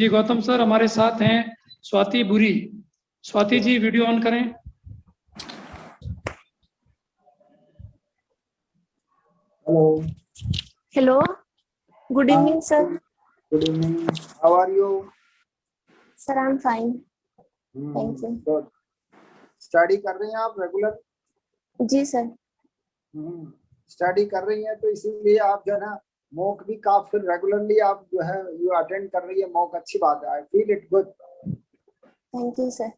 जी Gautam sir हमारे साथ हैं स्वाति बुरी। स्वाति जी वीडियो ऑन करें। Hello. Hello, good evening sir. Good evening, how are you? Sir I am fine, thank you. Study कर रही हैं आप रेगुलर? जी सर। स्टडी कर रही हैं तो इसीलिए आप जो है ना मॉक भी काफी रेगुलरली आप जो है यू अटेंड कर रही है मॉक, अच्छी बात है। I feel it good. Thank you sir.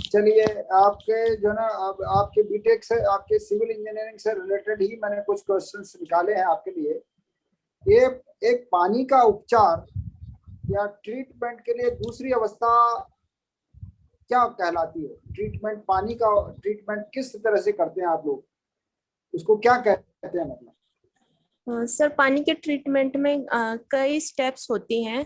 चलिए, आपके जो ना अब आपके बीटेक से, आपके सिविल इंजीनियरिंग से रिलेटेड ही मैंने कुछ क्वेश्चंस निकाले हैं आपके लिए। ये एक पानी का उपचार या ट्रीटमेंट के लिए दूसरी अवस्था क्या कहलाती है? ट्रीटमेंट, पानी का ट्रीटमेंट किस तरह से करते हैं आप लोग, उसको क्या कहते हैं? मतलब सर पानी के ट्रीटमेंट में कई स्टेप्स होती हैं।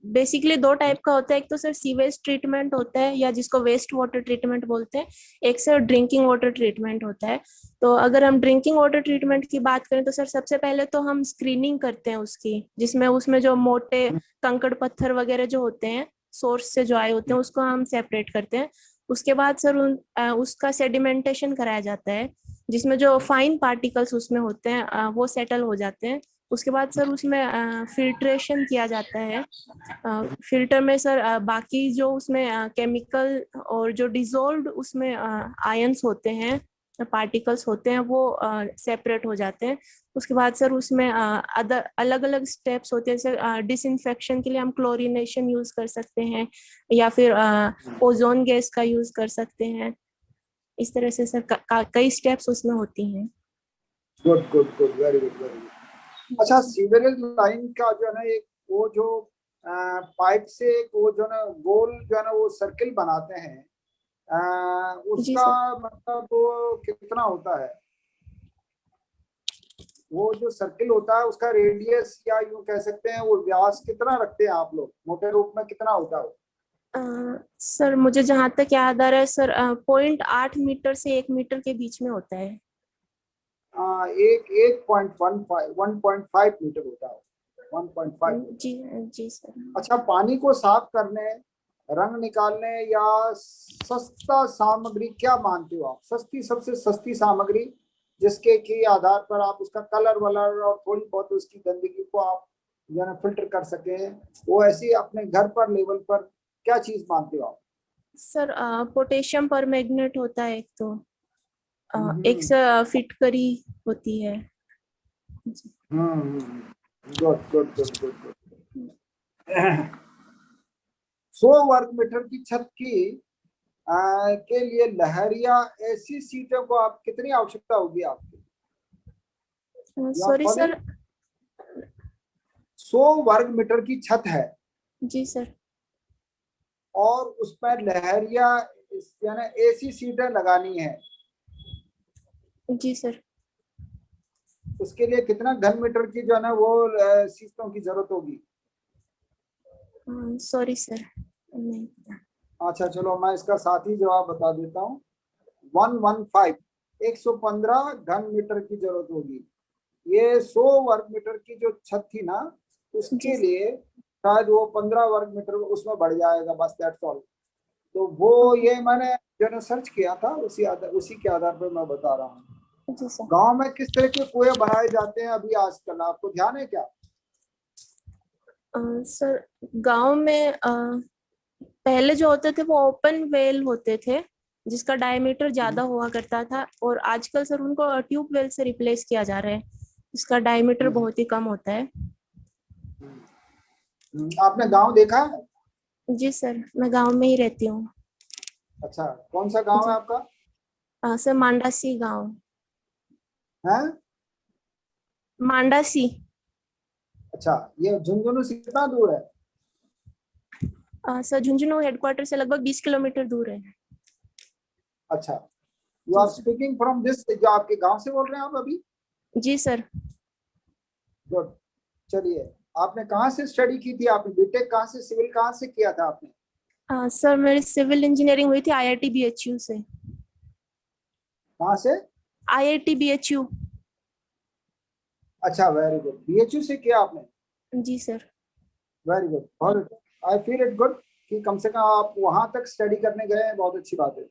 बेसिकली दो टाइप का होता है, एक तो सर सीवेज ट्रीटमेंट होता है या जिसको वेस्ट वाटर ट्रीटमेंट बोलते हैं, एक सर ड्रिंकिंग वाटर ट्रीटमेंट होता है। तो अगर हम ड्रिंकिंग वाटर ट्रीटमेंट की बात करें तो सर सबसे पहले तो हम स्क्रीनिंग करते हैं उसकी, जिसमें उसमें जो मोटे कंकड़ पत्थर वगैरह जो होते हैं सोर्स से जो आए होते हैं उसको हम सेपरेट करते हैं। उसके बाद सर उसका सेडिमेंटेशन कराया जाता है, जिसमें जो फाइन पार्टिकल्स उसमें होते हैं वो सेटल हो जाते हैं। उसके बाद सर उसमें फिल्ट्रेशन किया जाता है। फिल्टर में सर बाकी जो उसमें केमिकल और जो डिजोल्व्ड उसमें आयंस होते हैं, पार्टिकल्स होते हैं, वो सेपरेट हो जाते हैं। उसके बाद सर उसमें अदर अलग अलग स्टेप्स होते हैं सर। डिसइंफेक्शन के लिए हम क्लोरीनेशन यूज कर सकते हैं या फिर ओजोन गैस का यूज कर सकते हैं। इस तरह से सर कई स्टेप्स उसमें होती हैं। Good good good, very good very good. अच्छा, सीवरेज लाइन का जो है ना एक वो जो पाइप से एक वो जो ना गोल जो है ना वो सर्किल बनाते हैं, उसका मतलब वो कितना होता है? वो जो सर्किल होता है उसका रेडियस या यूं कह सकते हैं वो व्यास कितना रखते हैं आप लोग, मोटे रूप में कितना होता है? सर मुझे जहां तक याद आ रहा है सर 0.8 मीटर से 1 मीटर के बीच में होता है। एक 1.5 मीटर होता है, 1.5। जी जी सर। अच्छा, पानी को साफ करने, रंग निकालने या सस्ता सामग्री क्या मानते हो आप? सस्ती, सबसे सस्ती सामग्री जिसके की आधार पर आप उसका कलर वलर और थोड़ी बहुत उसकी गंदगी को आप जो है फिल्टर कर सके, वो ऐसी अपने घर पर लेवल पर क्या चीज मानते हो आप? सर पोटेशियम परमैंगनेट होता है एक, तो एक सर फिटकरी होती है। Good good good good good. 100 वर्ग मीटर की छत की के लिए लहरिया ऐसी सीटों को आप कितनी आवश्यकता होगी आपकी? Sorry sir. 100 वर्ग मीटर की छत है जी सर। और उस पर लहरिया यानी एसी सीटें लगानी है, जी सर। उसके लिए कितना घन मीटर की जो है ना वो सीटों की जरूरत होगी? सॉरी सर, नहीं। अच्छा चलो, मैं इसका साथ ही जवाब बता देता हूँ। 115, 115 घन मीटर की जरूरत होगी। ये 100 वर्ग मीटर की जो छत थी ना, उसके लिए शायद वो 15 वर्ग मीटर उसमें बढ़ जाएगा, बस दैट्स ऑल। तो वो ये मैंने जो ना सर्च किया था, उसी के आधार पर मैं बता रहा हूँ। गांव में किस तरह के कुएं बनाए जाते हैं अभी आजकल, आपको ध्यान है क्या? सर गांव में पहले जो होते थे वो ओपन वेल होते थे, जिसका डायमीटर ज्यादा हुआ करता था, और आजकल सर उनको ट्यूब वेल से रिप्लेस किया जा रहा है, जिसका डायमीटर बहुत ही कम होता है। आपने गांव देखा है? जी सर, मैं गांव में ही रहती हूँ। अच्छा, कौन सा गांव है आपका? सर मांडासी गांव। है? मांडासी। अच्छा, ये झुंझुनू से कितना दूर है? सर झुंझुनू हेडक्वार्टर से लगभग 20 किलोमीटर दूर है। अच्छा, you are speaking from this, जो आपके गांव से बोल रहे हैं आप अभी? जी सर। गुड। चलिए, आपने कहाँ से स्टडी की थी? आपने बीटेक कहाँ से, सिविल कहाँ से किया था आपने? सर मेरी सिविल इंजीनियरिंग हुई थी IIT BHU से। कहाँ से? IIT BHU। अच्छा, वेरी गुड। बीएचयू से किया आपने? जी सर। वेरी गुड, बहुत आई फील इट गुड कि कम से कम आप वहां तक स्टडी करने गए हैं, बहुत अच्छी बात है।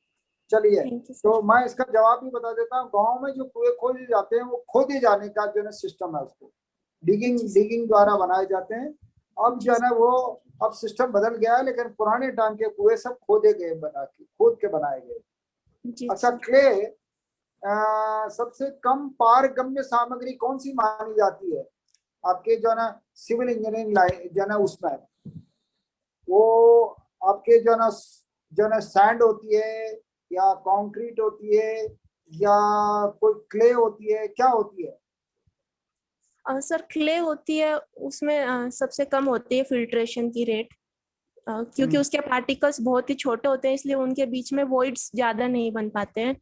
चलिए, थैंक यू तो सर। मैं इसका जवाब भी बता देता हूँ। गांव में जो कुएं खोदे जाते हैं वो खोदे जाने का जो है सिस्टम है, उसको डिगिंग जी सर। डिगिंग द्वारा बनाए जाते हैं। अब जी जो है सर। ना वो अब सिस्टम बदल गया है, लेकिन पुराने टाइम के कुएं सब खोदे गए, बना के खोद के बनाए गए। जी अच्छा, सर। क्ले सबसे कम पारगम्य सामग्री कौन सी मानी जाती है आपके जो है ना सिविल इंजीनियरिंग लाइन जो है ना उसमें? वो आपके जो है ना सैंड होती है या कंक्रीट होती है या कोई क्ले होती है, क्या होती है? सर क्ले होती है, उसमें सबसे कम होती है फिल्ट्रेशन की रेट, क्योंकि उसके पार्टिकल्स बहुत ही छोटे होते हैं, इसलिए उनके बीच में वॉइड्स ज्यादा नहीं बन पाते हैं।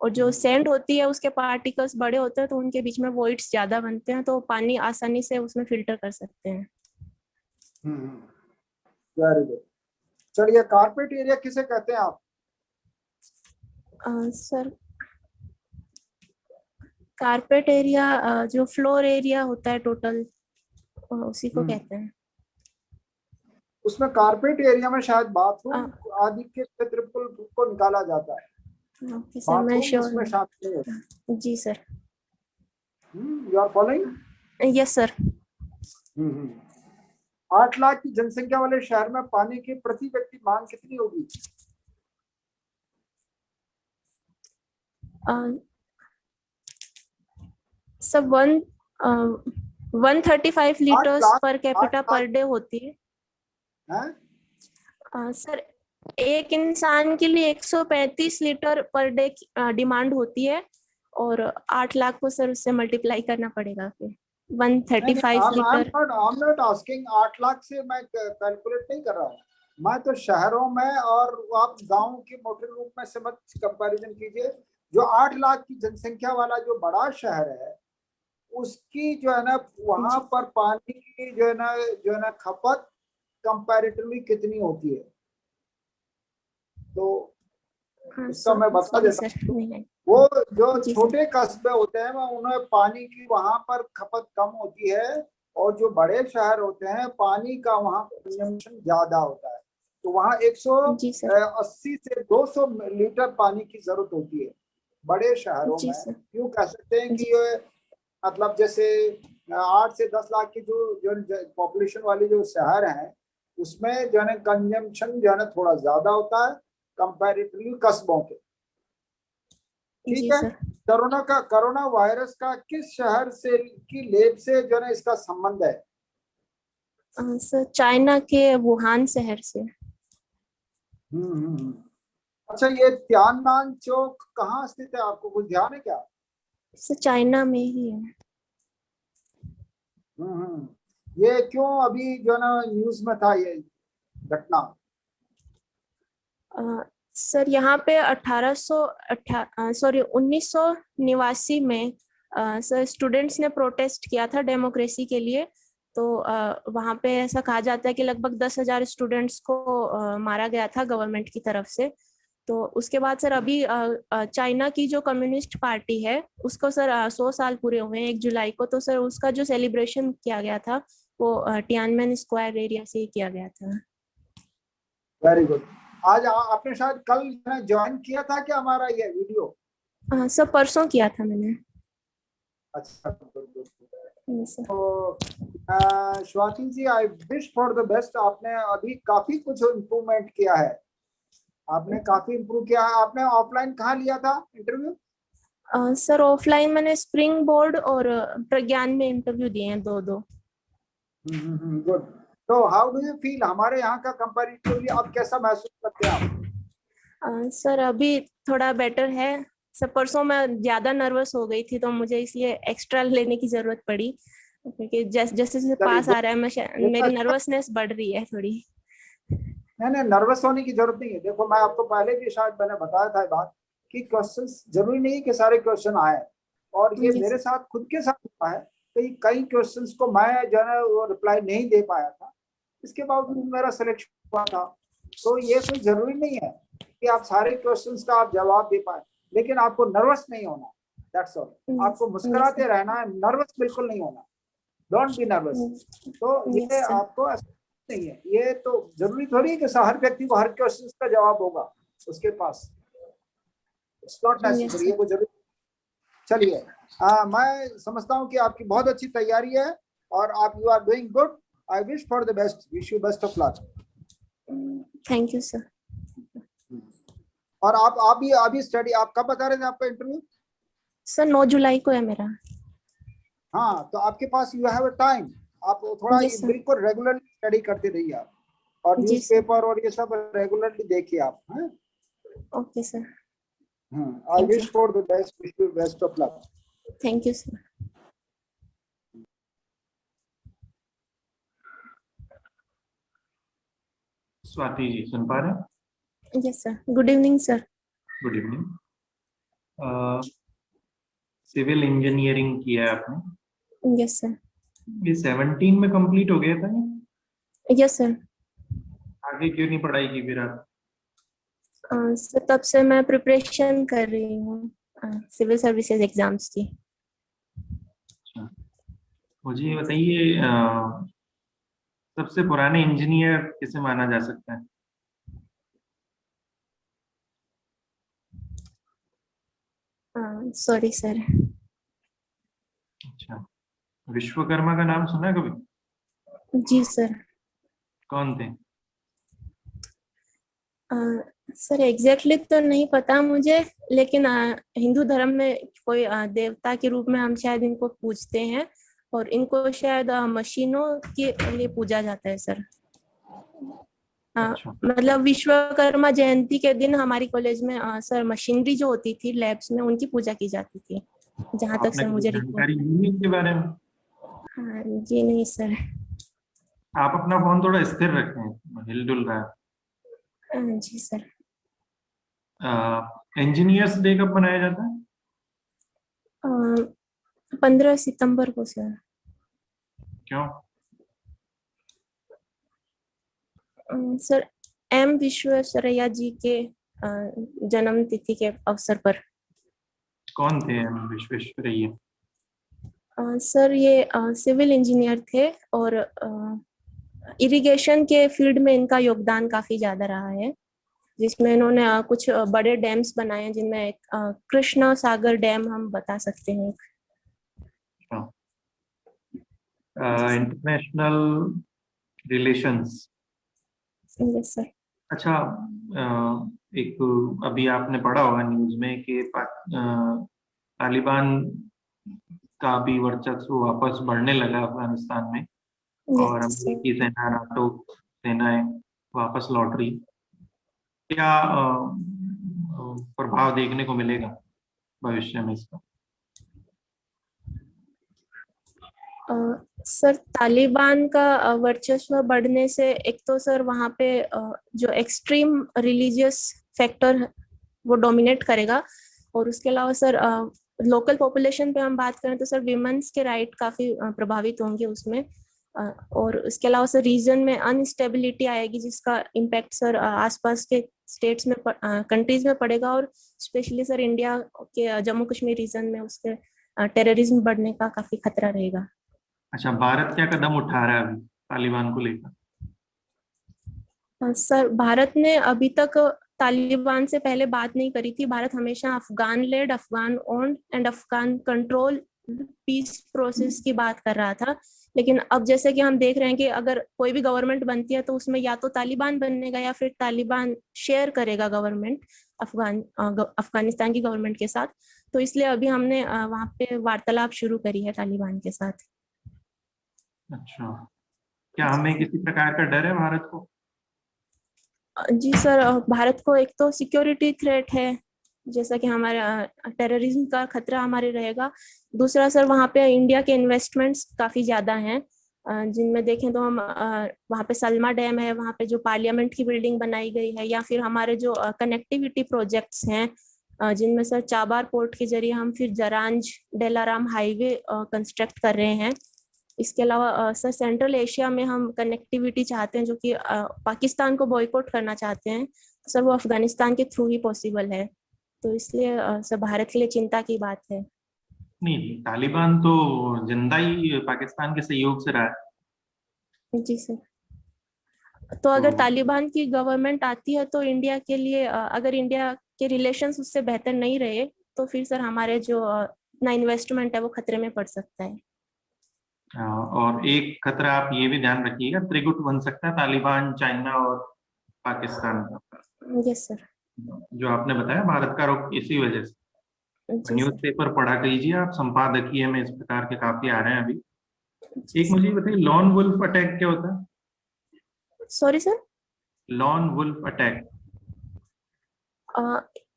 और जो सैंड होती है उसके पार्टिकल्स बड़े होते हैं, तो उनके बीच में वॉइड्स ज्यादा बनते हैं, तो पानी आसानी से उसमें फिल्टर कर सकते हैं। Very good. चलिए, कारपेट एरिया किसे कहते हैं आप? सर कारपेट एरिया जो फ्लोर एरिया होता है टोटल, उसी को कहते हैं। उसमें कारपेट एरिया में शायद बाथरूम अ, आदि के क्षेत्रफल को निकाला जाता है। ओके सर, मैं बाथरूम श्योर उसमें शामिल नहीं होता। नहीं। जी sir. You are following? Yes sir. 8 lakh की जनसंख्या वाले शहर में पानी की प्रति व्यक्ति मांग कितनी होगी? सब 135 8 लीटर्स लाख पर 8 कैपिटा लाख पर डे होती है। है? सर एक इंसान के लिए 135 लीटर पर डे डिमांड होती है, और 8 लाख को सर उससे मल्टीप्लाई करना पड़ेगा फिर। नहीं 135 नहीं, litre. I'm not asking 8 lakh से मैं कैलकुलेट नहीं कर रहा हूँ। मैं तो शहरों में, और आप गांव के मोटे रूप में से मत कंपैरिजन कीजिए। जो 8 लाख की जनसंख्या वाला जो बड़ा शहर है, उसकी जो है ना वहां पर पानी की जो है ना खपत कंपैरेटिवली कितनी होती है, तो हाँ उसका मैं बता सॉरी देता सर, हूँ। नहीं। वो जो जी सर। छोटे कस्बे होते हैं वहाँ उन्हें पानी की वहां पर खपत कम होती है, और जो बड़े शहर होते हैं पानी का वहाँ कंजम्पशन ज्यादा होता है। तो वहाँ जी सर। 180 से 200 लीटर पानी की जरूरत होती है बड़े शहरों जी में। सर। क्यों कह सकते हैं कि जी ये मतलब जैसे 8 से 10 लाख की जो पॉपुलेशन वाली जो शहर हैं, उसमें जो है कंजम्पशन जो है ना थोड़ा ज्यादा होता है कंपैरेटिवली कस्बों के। ठीक जी है। सर। कोरोना वायरस का किस शहर से की लेब से जो है ना इसका संबंध है? सर चाइना के वुहान शहर से। अच्छा, ये तियाननान चौक कहाँ स्थित है, आपको कुछ ध्यान है क्या? सर चाइना में ही है। ये क्यों अभी जो है ना न्यूज में था ये घटना? सर यहाँ पे 1989 में सर स्टूडेंट्स ने प्रोटेस्ट किया था डेमोक्रेसी के लिए। तो वहाँ पे ऐसा कहा जाता है कि लगभग 10,000 स्टूडेंट्स को मारा गया था गवर्नमेंट की तरफ से। तो उसके बाद सर अभी चाइना की जो कम्युनिस्ट पार्टी है उसको सर 100 साल पूरे हुए हैं 1 जुलाई को। तो सर उसका जो सेलिब्रेशन किया गया था वो टियानमेन स्क्वायर एरिया से ही किया गया था। Very good. आज आपने शायद कल ज्वाइन किया था क्या हमारा ये वीडियो? सर परसों किया था मैंने। अच्छा, good, good, good. Yes sir. तो Swati ji, I wish for the best. आपने अभी काफी कुछ इम्प्रूवमेंट किया है, आपने काफी इम्प्रूव किया है। आपने ऑफलाइन कहाँ लिया था इंटरव्यू? सर ऑफलाइन मैंने स्प्रिंग बोर्ड और प्रज्ञान में इंटरव्यू दिए हैं, दो। गुड। तो हाउ डू यू फील, हमारे यहाँ का कंपैरेटिवली आप कैसा महसूस करते हैं आप? सर अभी थोड़ा बेटर है सर। परसों मैं ज्यादा नर्वस हो गई थी, तो मुझे इसलिए एक्स्ट्रा लेने की जरूरत पड़ी, क्योंकि जैसे जैसे चलिए, पास आ रहा है देखो, मेरी नर्वसनेस बढ़ रही है थोड़ी। नहीं नर्वस होने की जरूरत नहीं है। देखो, मैं आपको पहले भी शायद मैंने बताया था बात कि क्वेश्चंस जरूरी नहीं कि सारे क्वेश्चन आए, और ये यस मेरे सर। साथ खुद के साथ हुआ है। कई क्वेश्चंस को मैं जो है वो रिप्लाई नहीं दे पाया था, इसके बावजूद मेरा सिलेक्शन हुआ था। तो ये कोई जरूरी नहीं है कि आप सारे क्वेश्चंस का आप जवाब दे पाए, लेकिन आपको नर्वस नहीं होना, दैट्स ऑल। आपको यस मुस्कुराते रहना है, नर्वस बिल्कुल नहीं होना, डोंट बी नर्वस। तो ये सर। आपको नहीं है। ये तो जरूरी थोड़ी है कि हर व्यक्ति को हर क्वेश्चन का जवाब होगा उसके पास, it's not Yes, necessary, sir. ये कोई जरूरी। चलिए, मैं समझता हूँ कि आपकी बहुत अच्छी तैयारी है और आप you are doing good. I wish for the best, wish you best of luck. Thank you, sir. और आप भी अभी स्टडी, आप कब बता रहे थे आपका इंटरव्यू? सर 9 जुलाई को है मेरा। हाँ, तो आपके पास यू हैव अ टाइम, आप थोड़ा Yes, sir. बिल्कुल रेगुलरली स्टडी करते रहिए आप, और जी, न्यूज़पेपर और ये सब रेगुलरली देखिए आप। हाँ, Okay, sir. I Thank wish you. For the best, wish you best of luck. Thank you, sir. Swati ji सुन पा रहे हैं? Yes, sir. Good evening, sir. Good evening. Civil engineering किया है आपने, Yes, sir. ये 17 में कंप्लीट हो गया था ना? Yes, sir. आगे क्यों नहीं पढ़ाई की फिर आप? सर तब से मैं प्रिपरेशन कर रही हूँ सिविल सर्विसेज एग्जाम्स की। अच्छा, मुझे ये बताइए, सबसे पुराने इंजीनियर किसे माना जा सकता है? Sorry sir. अच्छा, विश्वकर्मा का नाम सुना है कभी? जी सर। कौन थे? सर एग्जैक्टली तो नहीं पता मुझे, लेकिन हिंदू धर्म में कोई देवता के रूप में हम शायद इनको पूजते हैं, और इनको शायद मशीनों के लिए पूजा जाता है सर। अच्छा। मतलब विश्वकर्मा जयंती के दिन हमारी कॉलेज में सर मशीनरी जो होती थी लैब्स में, उनकी पूजा की जाती थी, जहाँ तक आपने सर कोई मुझे जानकारी रिकॉर्ड। ली इसके बारे में? हाँ जी नहीं सर। आप अपना फोन थोड़ा स्थिर रखें, हिल डुल रहा है। जी सर। इंजीनियर्स डे कब मनाया जाता है? 15 सितंबर को सर। क्यों? सर एम विश्वेश्वरैया जी के जन्म तिथि के अवसर पर। कौन थे एम विश्वेश्वरैया? सर ये सिविल इंजीनियर थे, और इरिगेशन के फील्ड में इनका योगदान काफी ज्यादा रहा है, जिसमें इन्होंने कुछ बड़े डैम्स बनाए हैं, जिनमें एक कृष्णा सागर डैम हम बता सकते हैं। International relations. Yes sir. अच्छा, एक अभी आपने पढ़ा होगा न्यूज में कि तालिबान का भी वर्चस्व वापस बढ़ने लगा अफगानिस्तान में, और यस सर। अमेरिकी सेना, नाटो सेनाएं वापस लौट रही। क्या प्रभाव देखने को मिलेगा भविष्य में इसका? सर तालिबान का वर्चस्व बढ़ने से एक तो सर वहाँ पे जो एक्सट्रीम रिलीजियस फैक्टर वो डोमिनेट करेगा, और उसके अलावा सर लोकल पॉपुलेशन पे हम बात करें तो सर विमेंस के राइट काफी प्रभावित होंगे उसमें, और उसके अलावा सर रीजन में अनस्टेबिलिटी आएगी, जिसका इम्पैक्ट सर आसपास के स्टेट्स में कंट्रीज में पड़ेगा, और स्पेशली सर इंडिया के जम्मू कश्मीर रीजन में उसके टेररिज्म बढ़ने का काफी खतरा रहेगा। अच्छा, भारत क्या कदम उठा रहा है अभी तालिबान को लेकर? सर भारत ने अभी तक तालिबान से पहले बात नहीं करी थी। भारत हमेशा Afghan led, Afghan owned and Afghan control peace process की बात कर रहा था, लेकिन अब जैसे कि हम देख रहे हैं कि अगर कोई भी गवर्नमेंट बनती है तो उसमें या तो तालिबान बनेगा या फिर तालिबान शेयर करेगा गवर्नमेंट अफगानिस्तान की गवर्नमेंट के साथ, तो इसलिए अभी हमने वहाँ पे वार्तालाप शुरू करी है तालिबान के साथ। अच्छा, क्या हमें किसी प्रकार का डर है भारत को? जी सर, भारत को एक तो सिक्योरिटी थ्रेट है, जैसा कि हमारा टेररिज्म का खतरा हमारे रहेगा। दूसरा सर वहाँ पे इंडिया के इन्वेस्टमेंट्स काफी ज्यादा हैं, जिनमें देखें तो हम वहाँ पे सलमा डैम है, वहाँ पे जो पार्लियामेंट की बिल्डिंग बनाई गई है, या फिर हमारे जो कनेक्टिविटी प्रोजेक्ट्स हैं, जिनमें सर चाबार पोर्ट के जरिए हम फिर जरांज डेलाराम हाईवे कंस्ट्रक्ट कर रहे हैं। इसके अलावा सर सेंट्रल एशिया में हम कनेक्टिविटी चाहते हैं, जो कि पाकिस्तान को बॉयकॉट करना चाहते हैं, सर वो अफगानिस्तान के थ्रू ही पॉसिबल है, तो इसलिए सर भारत के लिए चिंता की बात है। नहीं, तालिबान तो जिंदा ही पाकिस्तान के सहयोग से रहा है। जी सर। तो अगर तो- तालिबान की गवर्नमेंट आती है तो इंडिया के लिए अगर इंडिया के रिलेशंस उससे बेहतर नहीं रहे तो फिर सर हमारे जो इतना इन्वेस्टमेंट है वो खतरे में पड़ सकता है। और एक खतरा आप ये भी ध्यान रखिएगा, त्रिगुट बन सकता है तालिबान, चाइना और पाकिस्तान का, यस सर। जो आपने बताया भारत का रुख इसी वजह से। जी सर। न्यूज़पेपर पढ़ा कीजिए आप, संपादकीय में इस प्रकार के काफी आ रहे हैं अभी। जी एक सर। मुझे ये बताइए, लॉन वुल्फ अटैक क्या होता है? Sorry sir. Lone wolf attack.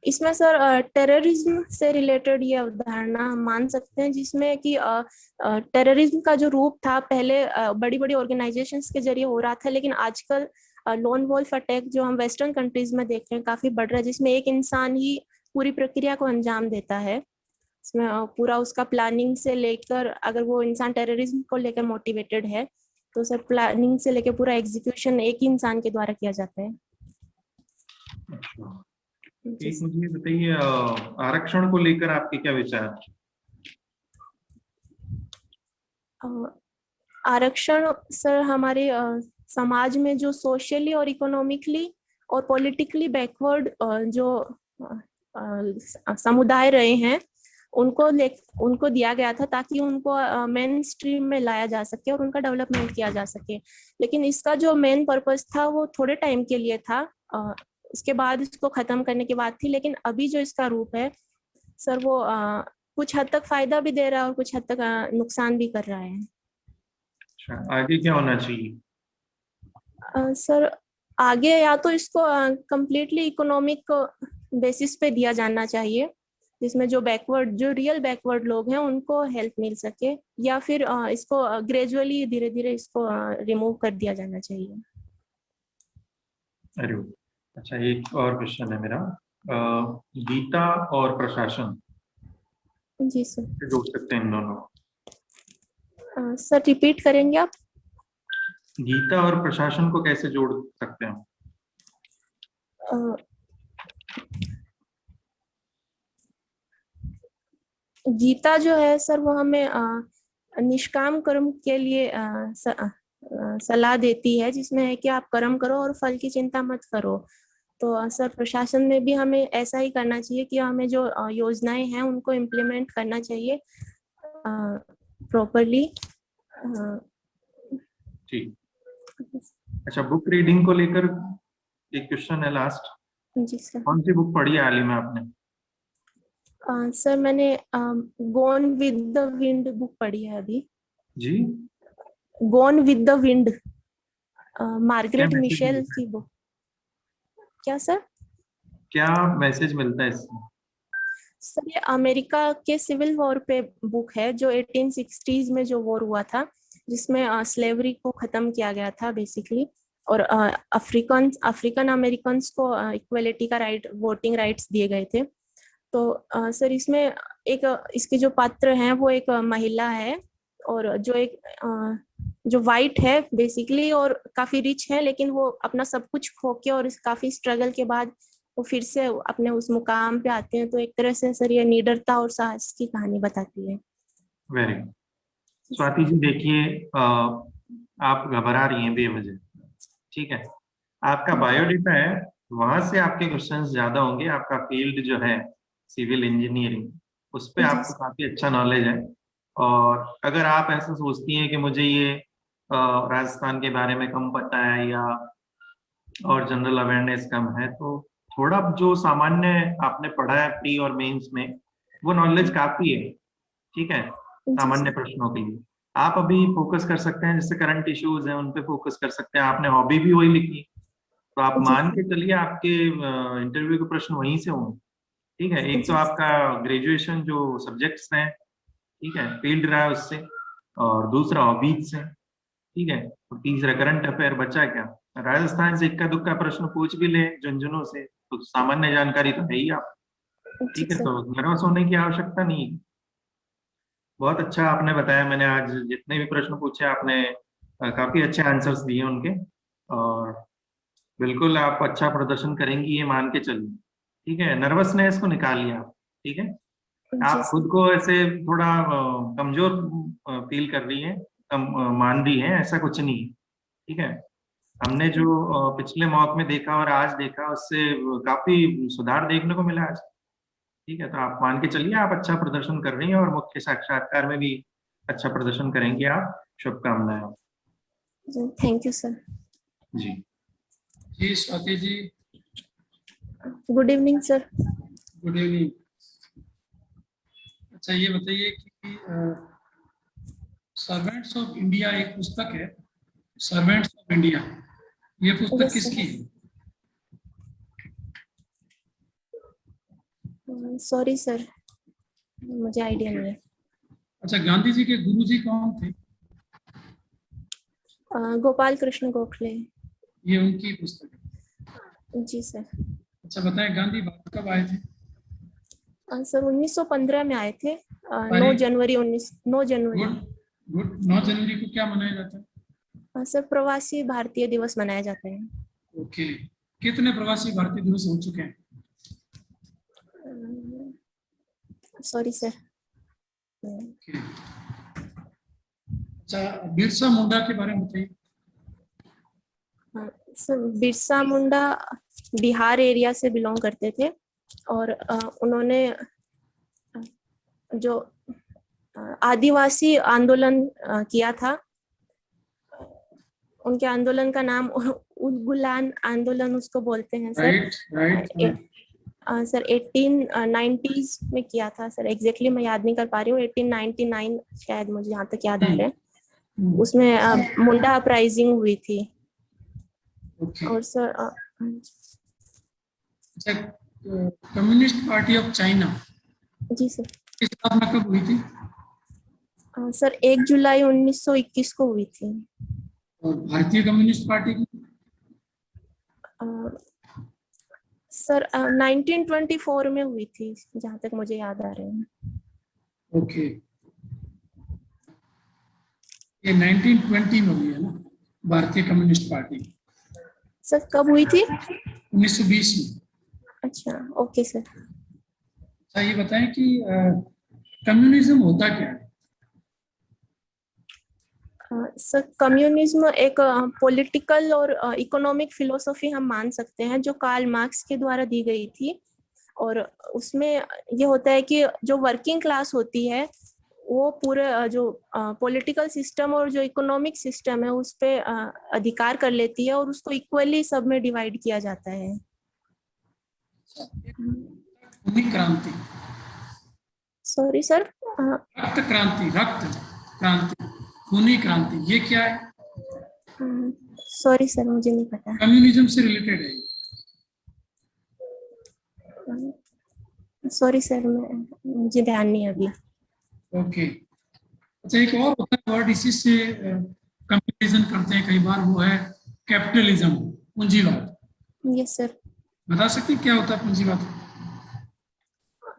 इसमें सर टेररिज्म से रिलेटेड ये अवधारणा हम मान सकते हैं जिसमें कि टेररिज्म का जो रूप था पहले बड़ी बड़ी ऑर्गेनाइजेशंस के जरिए हो रहा था, लेकिन आजकल लोन वोल्फ अटैक जो हम वेस्टर्न कंट्रीज में देख रहे हैं काफी बढ़ रहा है, जिसमें एक इंसान ही पूरी प्रक्रिया को अंजाम देता है। इसमें पूरा उसका प्लानिंग से लेकर, अगर वो इंसान टेररिज्म को लेकर मोटिवेटेड है तो सर प्लानिंग से लेकर पूरा एग्जीक्यूशन एक ही इंसान के द्वारा किया जाता है। अच्छा, जी एक मुझे ये बताइए, आरक्षण को लेकर आपके क्या विचार हैं? आरक्षण सर हमारे समाज में जो सोशली और इकोनॉमिकली और पॉलिटिकली बैकवर्ड जो समुदाय रहे हैं उनको दिया गया था ताकि उनको मेन स्ट्रीम में लाया जा सके और उनका डेवलपमेंट किया जा सके। लेकिन इसका जो मेन पर्पस था वो थोड़े टाइम के लिए था, इसके बाद इसको खत्म करने की बात थी। लेकिन अभी जो इसका रूप है सर वो कुछ हद तक फायदा भी दे रहा है और कुछ हद तक नुकसान भी कर रहा है। अच्छा, आगे क्या होना चाहिए? सर आगे या तो इसको कंप्लीटली इकोनॉमिक बेसिस पे दिया जाना चाहिए जिसमें जो रियल बैकवर्ड लोग हैं उनको हेल्प मिल सके, या फिर इसको ग्रेजुअली धीरे धीरे इसको रिमूव कर दिया जाना चाहिए। अरे अच्छा, एक और क्वेश्चन है मेरा, गीता और प्रशासन जी सर। से जोड़ सकते हैं इन दोनों? सर रिपीट करेंगे आप? गीता और प्रशासन को कैसे जोड़ सकते हैं? गीता जो है सर वो हमें निष्काम कर्म के लिए सलाह देती है, जिसमें है कि आप कर्म करो और फल की चिंता मत करो। तो सर प्रशासन में भी हमें ऐसा ही करना चाहिए कि हमें जो योजनाएं हैं उनको इम्प्लीमेंट करना चाहिए प्रॉपरली। ठीक। अच्छा, बुक रीडिंग को लेकर एक क्वेश्चन है लास्ट। जी सर। कौन सी बुक पढ़ी है हाल ही में आपने? सर मैंने गोन विद द विंड बुक पढ़ी है अभी। जी, गोन विद द विंड, क्या मार्गरेट मैसेज मिशेल मिलता है? की बुक। क्या सर? क्या मैसेज मिलता है इसमें? सर ये अमेरिका के सिविल वॉर पे बुक है, जो 1860s में जो वॉर हुआ था जिसमें स्लेवरी को खत्म किया गया था बेसिकली, और अफ्रीकन अमेरिकन को इक्वलिटी का राइट, वोटिंग राइट्स दिए गए थे। तो सर इसमें एक इसके जो पात्र हैं वो एक महिला है, और जो एक जो वाइट है बेसिकली और काफी रिच है, लेकिन वो अपना सब कुछ खो के और इस काफी स्ट्रगल के बाद वो फिर से अपने उस मुकाम पे आते हैं। तो एक तरह से सर ये निडरता और साहस की कहानी बताती है। Very good. स्वाति जी देखिए, आप घबरा रही हैं बेवजह, ठीक है? आपका बायोडेटा है, वहां से आपके क्वेश्चंस ज्यादा होंगे। आपका फील्ड जो है सिविल इंजीनियरिंग, उस पे आपको काफी अच्छा नॉलेज है। और अगर आप ऐसा सोचती हैं कि मुझे ये राजस्थान के बारे में कम पता है या और जनरल अवेयरनेस कम है, तो थोड़ा जो सामान्य आपने पढ़ा है प्री और मेंस में, वो नॉलेज काफी है, ठीक है, सामान्य प्रश्नों के लिए। आप अभी फोकस कर सकते हैं, जैसे करंट इश्यूज हैं उन पे फोकस कर सकते हैं। आपने हॉबी भी वही लिखी, तो आप मान के चलिए आपके इंटरव्यू के प्रश्न वहीं से होंगे, ठीक है? एक तो आपका ग्रेजुएशन जो सब्जेक्ट्स हैं, ठीक है, फील्ड रहा है उससे, और दूसरा हॉबीज से, ठीक है, और तीसरा करंट अफेयर। बचा क्या? राजस्थान से इक्का दुक्का प्रश्न पूछ भी ले झुंझुनू से, तो सामान्य जानकारी तो है ही आप, ठीक है, तो नर्वस होने की आवश्यकता नहीं है। बहुत अच्छा आपने बताया। मैंने आज जितने भी प्रश्न पूछे आपने काफी अच्छे आंसर्स दिए उनके, और बिल्कुल आप अच्छा प्रदर्शन करेंगी ये मान के चलिए, ठीक है? नर्वसनेस को निकालिए आप, ठीक है? आप खुद को ऐसे थोड़ा कमजोर फील कर रही हैं, कम मान रही हैं, ऐसा कुछ नहीं है, ठीक है? हमने जो पिछले मॉक में देखा और आज देखा उससे काफी सुधार देखने को मिला आज। ठीक है, तो आप मान के चलिए आप अच्छा प्रदर्शन कर रही हैं और मुख्य साक्षात्कार में भी अच्छा प्रदर्शन करेंगे आप। शुभकामनाएं। Thank you sir. जी जी Swati ji, good evening sir. Good evening. अच्छा ये बताइए कि सर्वेंट्स ऑफ इंडिया एक पुस्तक है, सर्वेंट्स ऑफ इंडिया, ये पुस्तक Yes, किसकी sir. है? सॉरी सर, मुझे आइडिया नहीं है। अच्छा, गांधी जी के गुरुजी कौन थे? गोपाल कृष्ण गोखले। ये उनकी पुस्तक है। जी सर। अच्छा बताएं, गांधी भारत कब आए थे? सर 1915 में आए थे, 9 तारीख? जनवरी। Good good. 9 जनवरी को क्या मनाया जाता है? सर प्रवासी भारतीय दिवस मनाया जाता है। ओके, कितने प्रवासी भारतीय दिवस हो चुके हैं? Sorry sir. ओके। अच्छा, बिरसा मुंडा के बारे में बताइए। सर बिरसा मुंडा बिहार एरिया से बिलोंग करते थे और उन्होंने जो आदिवासी आंदोलन किया था, उनके आंदोलन का नाम उलगुलान आंदोलन उसको बोलते हैं सर। राइट। सर 1890s में किया था सर, एग्जैक्टली मैं याद नहीं कर पा रही हूँ, 1899 शायद, मुझे यहाँ तक याद आ रहा है। उसमें मुंडा अपराइजिंग हुई थी। और sir Communist Party of China जी सर, की स्थापना कब हुई थी? सर 1 जुलाई 1921 को हुई थी। और भारतीय कम्युनिस्ट पार्टी की? सर 1924 में हुई थी, जहाँ तक मुझे याद आ रहा है। ओके, ये 1920 में हुई है ना भारतीय कम्युनिस्ट पार्टी? सर कब हुई थी? 1920 में। अच्छा, ओके सर। अच्छा ये बताएं कि कम्युनिज्म होता क्या है? सर कम्युनिज्म एक पॉलिटिकल और इकोनॉमिक फिलोसफी हम मान सकते हैं, जो कार्ल मार्क्स के द्वारा दी गई थी। और उसमें ये होता है कि जो वर्किंग क्लास होती है वो पूरे जो पॉलिटिकल सिस्टम और जो इकोनॉमिक सिस्टम है उस पे अधिकार कर लेती है और उसको इक्वली सब में डिवाइड किया जाता है। खूनी क्रांति। Sorry sir. रक्त क्रांति, खूनी क्रांति, ये क्या है? सॉरी सर, मुझे नहीं पता। कम्युनिज्म से रिलेटेड है? सॉरी सर, मुझे ध्यान नहीं अभी। ओके। अच्छा एक और होता है वर्ड, इसी से कंपैरिजन करते हैं कई बार, वो है कैपिटलिज्म, पूंजीवाद। Yes sir. बता सकते हैं क्या होता है पूंजीवाद?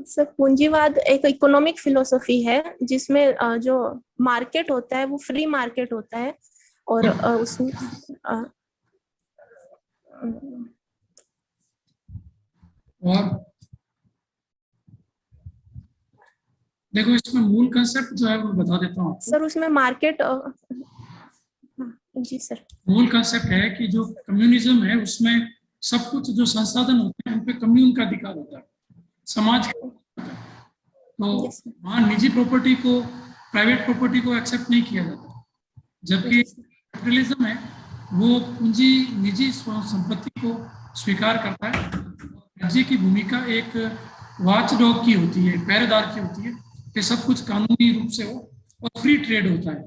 सर पूंजीवाद एक इकोनॉमिक फिलोसफी है जिसमें जो मार्केट होता है वो फ्री मार्केट होता है और उसमें और देखो इसमें मूल कंसेप्ट जो है वो बता देता हूँ आपको। सर उसमें मार्केट जी सर, मूल कंसेप्ट है कि जो कम्युनिज्म है उसमें सब कुछ जो संसाधन होते हैं उन पे कम्यून का अधिकार होता है, समाज का होता है। तो वहाँ निजी प्रॉपर्टी को, प्राइवेट प्रॉपर्टी को एक्सेप्ट नहीं किया जाता, जबकि कैपिटलिज्म है वो पूंजी निजी संपत्ति को स्वीकार करता है। राज्य की भूमिका एक वॉचडॉग की होती है, पहरेदार की होती है कि सब कुछ कानूनी रूप से हो और फ्री ट्रेड होता है,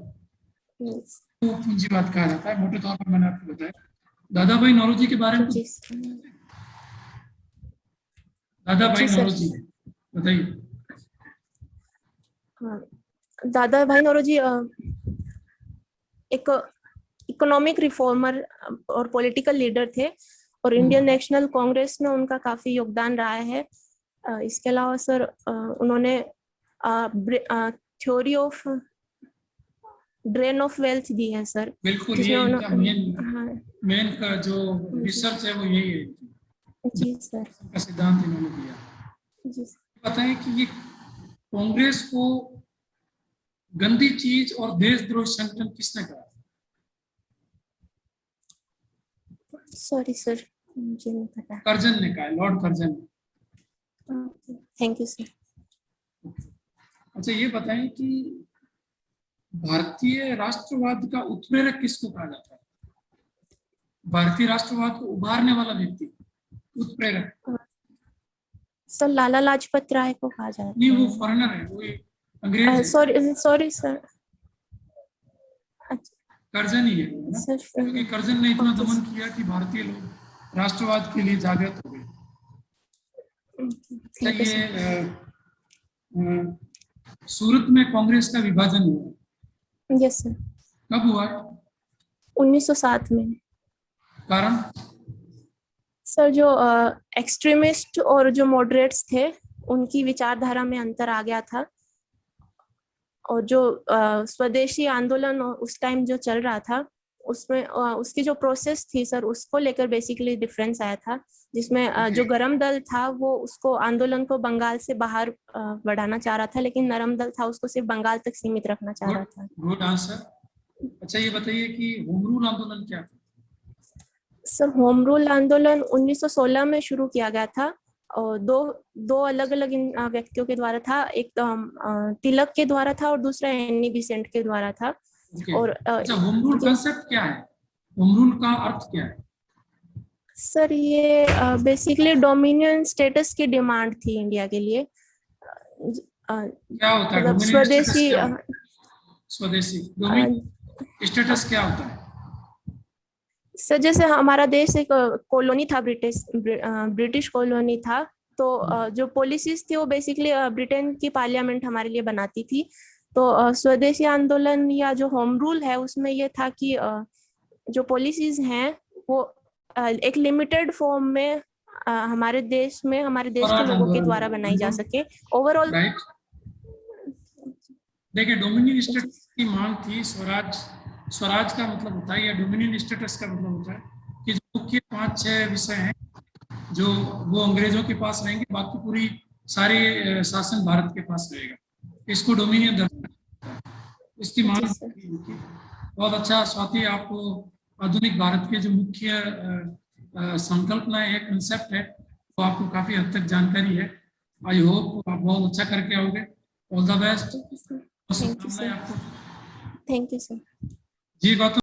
तो पूंजीवाद कहा जाता है। मोटे तौर पर मैंने आपको बताया। दादा भाई नौरोजी के बारे में दादा भाई नौरोजी बताइए। दादा भाई नौरोजी एक इकोनॉमिक रिफॉर्मर और पॉलिटिकल लीडर थे और इंडियन नेशनल कांग्रेस में उनका काफी योगदान रहा है। इसके अलावा सर उन्होंने theory of drain of wealth दी है सर। बिल्कुल, ये इनका मेन का जो रिसर्च है वो यही है। जी सर, का सिद्धांत इन्होंने दिया। जी बताएं कि ये कांग्रेस को गंदी चीज और देशद्रोही संगठन किसने कहा? सॉरी सर, मुझे नहीं पता। कर्जन ने कहा है, लॉर्ड कर्जन ने। Thank you sir. अच्छा ये बताएं कि भारतीय राष्ट्रवाद का उत्प्रेरक किसको कहा जाता है? भारतीय राष्ट्रवाद को उभारने वाला व्यक्ति, उत्प्रेरक। सर लाला लाजपत राय को कहा जाता नहीं, वो है। फॉरेनर है, वो एक अंग्रेज है। Sorry sir. अच्छा कर्जन ही है वो, ना? सर, क्योंकि कर्जन ने इतना ओके दमन किया कि भारतीय लोग राष्ट्रवाद के लिए जागृत हो गए। थैंक यू ये सर। सूरत में कांग्रेस का विभाजन हुआ, यस सर, कब हुआ? 1907 में। कारण? सर जो एक्सट्रीमिस्ट और जो मॉडरेट्स थे उनकी विचारधारा में अंतर आ गया था, और जो स्वदेशी आंदोलन उस टाइम जो चल रहा था उसमें उसकी जो प्रोसेस थी सर, उसको लेकर बेसिकली डिफरेंस आया था, जिसमें जो गरम दल था वो उसको आंदोलन को बंगाल से बाहर बढ़ाना चाह रहा था, लेकिन नरम दल था उसको सिर्फ बंगाल तक सीमित रखना चाह रहा था। Good answer. अच्छा ये बताइए कि होम रूल आंदोलन क्या था? सर होम रूल आंदोलन 1916 में शुरू किया गया था, और दो अलग अलग व्यक्तियों के द्वारा था। एक तिलक के द्वारा था और दूसरा एनी बेसेंट के द्वारा था। और अच्छा, होम रूल कांसेप्ट क्या है? होम रूल का अर्थ क्या है? सर ये बेसिकली डोमिनियन स्टेटस की डिमांड थी इंडिया के लिए। क्या होता है मतलब डोमिनियन स्टेटस? स्वदेशी क्या होता है? स्वदेशी डोमिनियन स्टेटस क्या होता है? सर जैसे हमारा देश एक कॉलोनी था, ब्रिटिश कॉलोनी था, तो जो पॉलिसीज थी वो बेसिकली ब्रिटेन की पार्लियामेंट हमारे लिए बनाती थी। तो स्वदेशी आंदोलन या जो होम रूल है उसमें ये था कि जो पॉलिसीज हैं वो एक लिमिटेड फॉर्म में हमारे देश के लोगों के द्वारा बनाई जा सके ओवरऑल। राइट। देखिए डोमिनियन स्टेटस की मांग थी। स्वराज का मतलब होता है, या डोमिनियन स्टेटस का मतलब होता है कि जो मुख्य 5-6 विषय हैं जो वो अंग्रेजों के पास रहेंगे, बाकी पूरी सारे शासन भारत के पास रहेगा। इसको डोमिनियन दर्शाता है, इसकी मांग थी। बहुत अच्छा स्वाति, आपको आधुनिक भारत के जो मुख्य संकल्पना है, कंसेप्ट है, वो आपको काफी हद तक जानकारी है। आई होप आप बहुत अच्छा करके आओगे। All the best. Thank you sir. आपको। Thank you sir. जी गौतम।